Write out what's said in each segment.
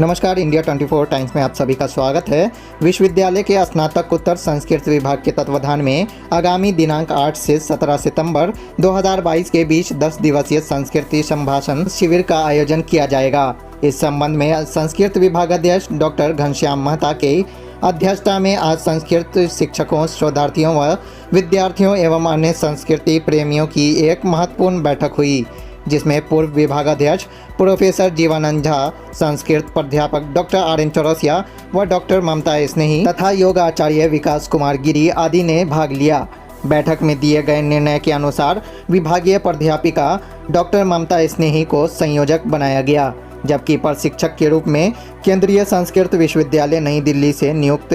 नमस्कार, India 24 times में आप सभी का स्वागत है। विश्वविद्यालय के स्नातकोत्तर संस्कृत विभाग के तत्वाधान में आगामी दिनांक 8 से 17 सितंबर 2022 के बीच 10 दिवसीय संस्कृति संभाषण शिविर का आयोजन किया जाएगा। इस संबंध में संस्कृत विभागाध्यक्ष डॉक्टर घनश्याम महता के अध्यक्षता में आज संस्कृत शिक्षकों, शोधार्थियों व विद्यार्थियों एवं अन्य संस्कृति प्रेमियों की एक महत्वपूर्ण बैठक हुई, जिसमें पूर्व विभागाध्यक्ष प्रोफेसर जीवानंद झा, संस्कृत प्राध्यापक डॉक्टर RN चौरसिया व डॉक्टर ममता स्नेही तथा योग आचार्य विकास कुमार गिरी आदि ने भाग लिया। बैठक में दिए गए निर्णय के अनुसार विभागीय प्राध्यापिका डॉक्टर ममता स्नेही को संयोजक बनाया गया, जबकि प्रशिक्षक के रूप में केंद्रीय संस्कृत विश्वविद्यालय नई दिल्ली से नियुक्त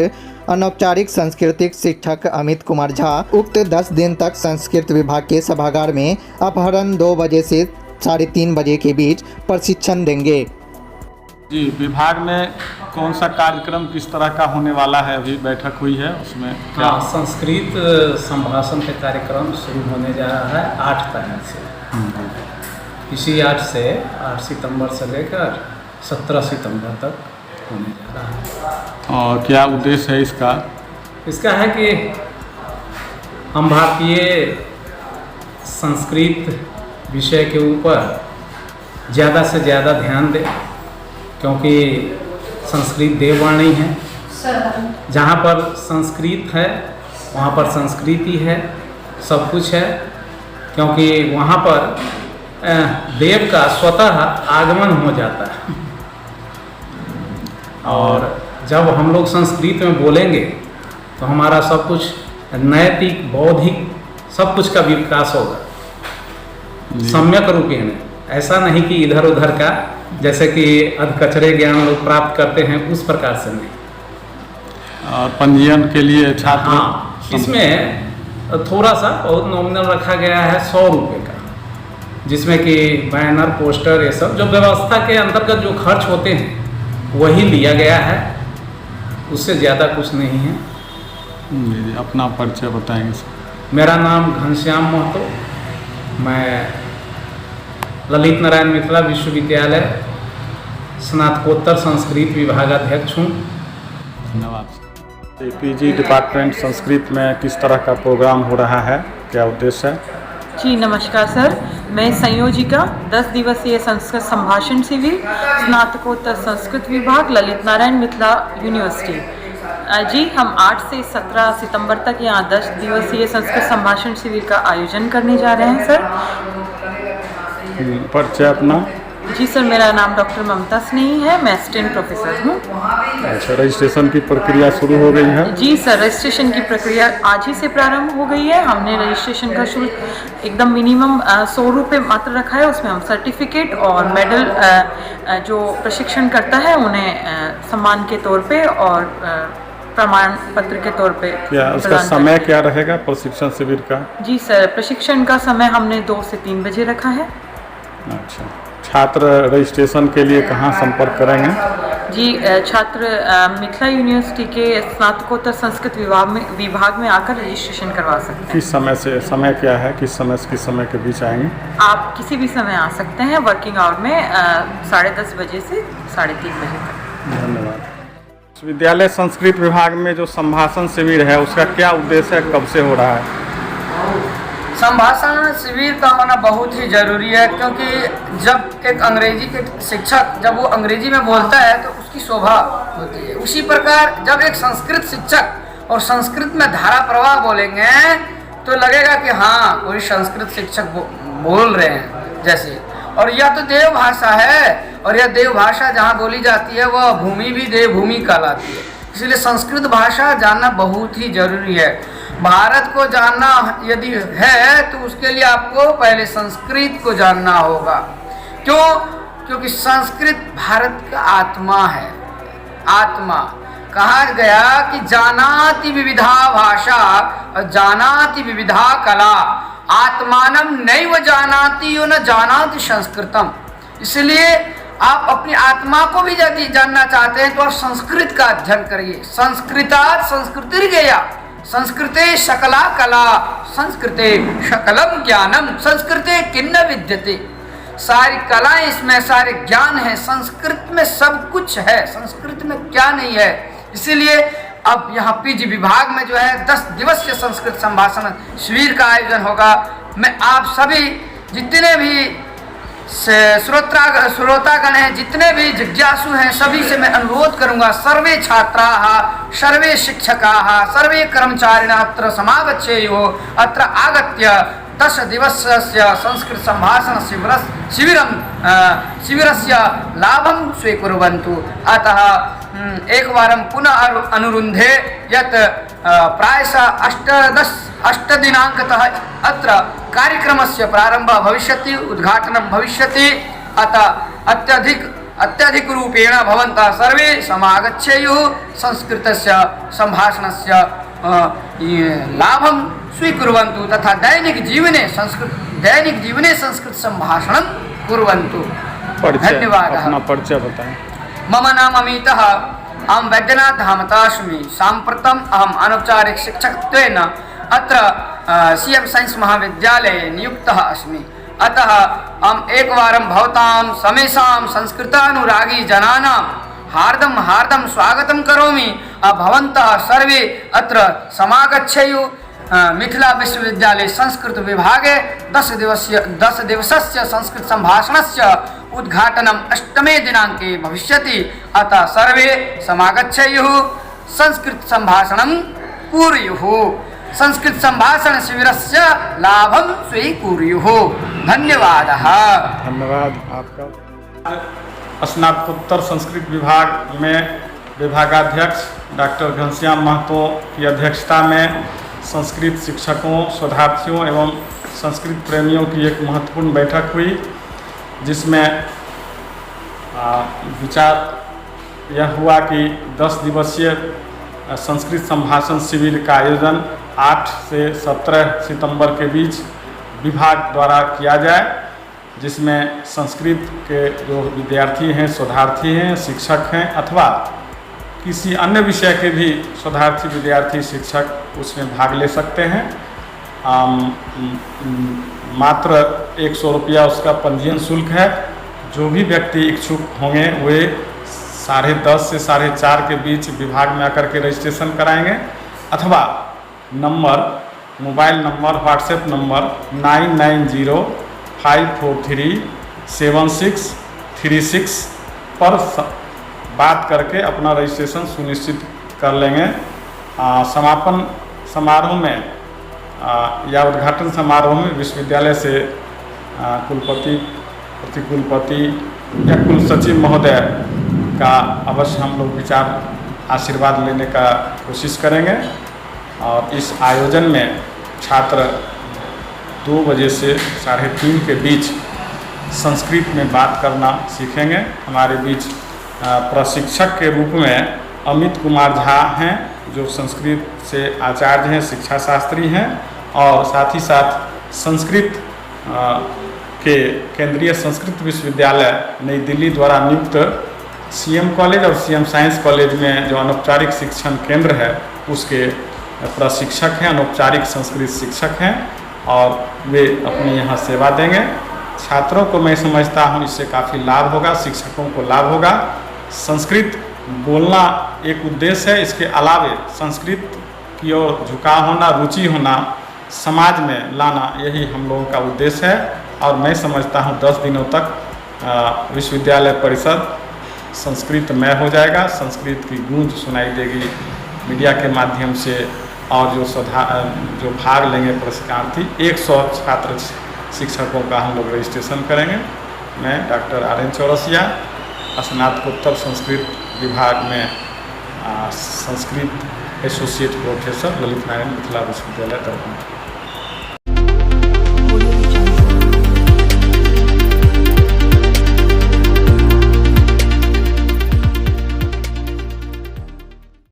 अनौपचारिक सांस्कृतिक शिक्षक अमित कुमार झा उक्त 10 दिन तक संस्कृत विभाग के सभागार में अपहरण 2 बजे से 3:30 बजे के बीच प्रशिक्षण देंगे। जी, विभाग में कौन सा कार्यक्रम किस तरह का होने वाला है? अभी बैठक हुई है, उसमें क्या? संस्कृत संभाषण का कार्यक्रम शुरू होने जा रहा है 8 तारीख से। इसी 8 सितंबर से लेकर 17 सितंबर तक होने जा रहा है। और क्या उद्देश्य है इसका? इसका है कि हम भारतीय संस्कृत विषय के ऊपर ज़्यादा से ज़्यादा ध्यान दें, क्योंकि संस्कृत देववाणी है। जहाँ पर संस्कृत है वहाँ पर संस्कृति है, सब कुछ है, क्योंकि वहाँ पर देव का स्वतः आगमन हो जाता है। और जब हम लोग संस्कृत में बोलेंगे तो हमारा सब कुछ नैतिक, बौद्धिक सब कुछ का विकास होगा सम्यक रूपेण। ऐसा नहीं कि इधर उधर का, जैसे कि अधकचरे ज्ञान लोग प्राप्त करते हैं, उस प्रकार से नहीं। और पंजीयन के लिए छात्र? हाँ, इसमें थोड़ा सा बहुत नॉमिनल रखा गया है 100 रुपये का, जिसमें कि बैनर, पोस्टर, ये सब जो व्यवस्था के अंतर्गत जो खर्च होते हैं वही लिया गया है, उससे ज़्यादा कुछ नहीं है। जी, अपना परिचय बताएंगे सर। मेरा नाम घनश्याम महतो, मैं ललित नारायण मिथिला विश्वविद्यालय स्नातकोत्तर संस्कृत विभागाध्यक्ष हूँ। धन्यवाद। PG डिपार्टमेंट संस्कृत में किस तरह का प्रोग्राम हो रहा है, क्या उद्देश्य है? जी नमस्कार सर, मैं संयोजिका 10 दिवसीय संस्कृत संभाषण शिविर स्नातकोत्तर संस्कृत विभाग ललित नारायण मिथिला यूनिवर्सिटी। जी, हम 8 से 17 सितंबर तक यहाँ 10 दिवसीय संस्कृत संभाषण शिविर का आयोजन करने जा रहे हैं सर। परिचय अपना? जी सर, मेरा नाम डॉक्टर ममता स्नेही है, मैं असिस्टेंट प्रोफेसर हूँ। अच्छा, रजिस्ट्रेशन की प्रक्रिया शुरू हो गई है? जी सर, रजिस्ट्रेशन की प्रक्रिया आज ही से प्रारंभ हो गई है। हमने रजिस्ट्रेशन का शुल्क एकदम मिनिमम 100 रुपये मात्र रखा है। उसमें हम सर्टिफिकेट और मेडल जो प्रशिक्षण करता है उन्हें सम्मान के तौर पे और प्रमाण पत्र के तौर पे। क्या उसका समय क्या रहेगा प्रशिक्षण शिविर का? जी सर, प्रशिक्षण का समय हमने 2 से 3 बजे रखा है। अच्छा, छात्र रजिस्ट्रेशन के लिए कहाँ संपर्क करेंगे? जी, छात्र मिथिला यूनिवर्सिटी के स्नातकोत्तर संस्कृत विभाग में आकर रजिस्ट्रेशन करवा सकते हैं। किस समय से, समय क्या है, किस समय से किस समय के बीच आएंगे? आप किसी भी समय आ सकते हैं, वर्किंग आवर में 10:30 बजे से 3:30 बजे तक। धन्यवाद। विश्वविद्यालय संस्कृत विभाग में जो संभाषण शिविर है उसका क्या उद्देश्य है, कब से हो रहा है? संभाषण शिविर का होना बहुत ही ज़रूरी है, क्योंकि जब एक अंग्रेजी के शिक्षक जब वो अंग्रेजी में बोलता है तो उसकी शोभा होती है। उसी प्रकार जब एक संस्कृत शिक्षक और संस्कृत में धारा प्रवाह बोलेंगे तो लगेगा कि हाँ, कोई संस्कृत शिक्षक बोल रहे हैं जैसे। और यह तो देव भाषा है, और यह देव भाषा जहाँ बोली जाती है वह भूमि भी देवभूमि कहलाती है। इसलिए संस्कृत भाषा जानना बहुत ही जरूरी है। भारत को जानना यदि है तो उसके लिए आपको पहले संस्कृत को जानना होगा। क्यों? क्योंकि संस्कृत भारत का आत्मा है। आत्मा कहा गया कि जानाति विविधा भाषा और जानाति विविधा कला, आत्मानम नैव जानाति यो न जानाति संस्कृतम। इसलिए आप अपनी आत्मा को भी यदि जानना चाहते हैं तो आप संस्कृत का अध्ययन करिए। संस्कृतात् संस्कृतिर्गेया, संस्कृते सकला कला, संस्कृते सकलम ज्ञानम, संस्कृते किन्न विद्यते। सारी कलाएं इसमें, सारे ज्ञान है। संस्कृत में सब कुछ है, संस्कृत में क्या नहीं है। इसीलिए अब यहाँ पीजी विभाग में जो है 10 दिवसीय संस्कृत संभाषण शिविर का आयोजन होगा। मैं आप सभी जितने भी श्रोतागण हैं, जितने भी जिज्ञासु हैं, सभी से मैं अनुरोध करूंगा, सर्वे छात्राः, सर्वे शिक्षकाः, सर्वे कर्मचारिणः अत्र समागच्छेयुः। अत्र आगत्य 10 दिवसस्य संस्कृत संभाषण शिविरस्य लाभं स्वीकुर्वन्तु। अतः एकवारं पुनः अनुरुन्धे यत् प्रायशः 8 दिनाङ्कतः अत्र कार्यक्रमस्य प्रारम्भः भविष्यति, उद्घाटनं भविष्यति। अतः अत्यधिकरूपेण भवन्तः सर्वे समागच्छेयुः, संस्कृतस्य संभाषणस्य लाभं स्वीकुर्वन्तु तथा दैनिक जीवने संस्कृत संभाषणं कुर्वन्तु। धन्यवादः। अपना परिचय बताएं। मम नाम अमितः, अहं वैद्यनाथ धामतः अस्मि। साम्प्रतम् अहम् अनौपचारिक शिक्षकत्वेन अत्र CM साइंस महाविद्यालये नियुक्तः अस्मि। अतः अहम् एकवारं भवतां समेषां संस्कृतानुरागी जनानां हार्दं स्वागतं करोमि। भवन्तः सर्वे अत्र समागच्छेयुः। मिथिला विश्वविद्यालय संस्कृत विभागे 10 दिवसस्य संस्कृत संभाषणस्य उद्घाटनम् 8मे दिनाङ्के भविष्यति। अतः सर्वे समागच्छेयुः, संस्कृत संभाषणं कुर्युः, संस्कृत संभाषण शिविरस्य लाभं स्वीकुर्युः। धन्यवादः। धन्यवाद आपका। स्नातकोत्तर संस्कृत विभाग में विभागाध्यक्ष डॉक्टर घनश्याम महतो की अध्यक्षता में संस्कृत शिक्षकों, शोधार्थियों एवं संस्कृत प्रेमियों की एक महत्वपूर्ण बैठक हुई, जिसमें विचार यह हुआ कि 10 दिवसीय संस्कृत संभाषण शिविर का आयोजन 8 से 17 सितंबर के बीच विभाग द्वारा किया जाए, जिसमें संस्कृत के जो विद्यार्थी हैं, शोधार्थी हैं, शिक्षक हैं अथवा किसी अन्य विषय के भी शोधार्थी, विद्यार्थी, शिक्षक उसमें भाग ले सकते हैं। मात्र 100 रुपया उसका पंजीयन शुल्क है। जो भी व्यक्ति इच्छुक होंगे वे 10:30 से 4:30 के बीच विभाग में आकर के रजिस्ट्रेशन कराएंगे अथवा मोबाइल नंबर, व्हाट्सएप नंबर 9905437636 पर बात करके अपना रजिस्ट्रेशन सुनिश्चित कर लेंगे। समापन समारोह में या उद्घाटन समारोह में विश्वविद्यालय से कुलपति, प्रतिकुलपति या कुल सचिव महोदय का अवश्य हम लोग विचार आशीर्वाद लेने का कोशिश करेंगे। और इस आयोजन में छात्र 2 बजे से 3:30 के बीच संस्कृत में बात करना सीखेंगे। हमारे बीच प्रशिक्षक के रूप में अमित कुमार झा हैं, जो संस्कृत से आचार्य हैं, शिक्षा शास्त्री हैं और साथ ही साथ संस्कृत के केंद्रीय संस्कृत विश्वविद्यालय नई दिल्ली द्वारा नियुक्त CM कॉलेज और CM साइंस कॉलेज में जो अनौपचारिक शिक्षण केंद्र है उसके प्रशिक्षक हैं, अनौपचारिक संस्कृत शिक्षक हैं और वे अपनी यहाँ सेवा देंगे। छात्रों को मैं समझता हूँ इससे काफ़ी लाभ होगा, शिक्षकों को लाभ होगा। संस्कृत बोलना एक उद्देश्य है, इसके अलावे संस्कृत की ओर झुकाव होना, रुचि होना, समाज में लाना, यही हम लोगों का उद्देश्य है। और मैं समझता हूँ 10 दिनों तक विश्वविद्यालय परिसर संस्कृतमय हो जाएगा। संस्कृत की गूंज सुनाई देगी मीडिया के माध्यम से और जो भाग लेंगे प्रशिक्षणार्थी 100 छात्र शिक्षकों का हम लोग रजिस्ट्रेशन करेंगे। मैं डॉक्टर RN चौरसिया, स्नातकोत्तर संस्कृत विभाग में संस्कृत एसोसिएट प्रोफेसर, ललित नारायण मिथिला विश्वविद्यालय दरभंगा।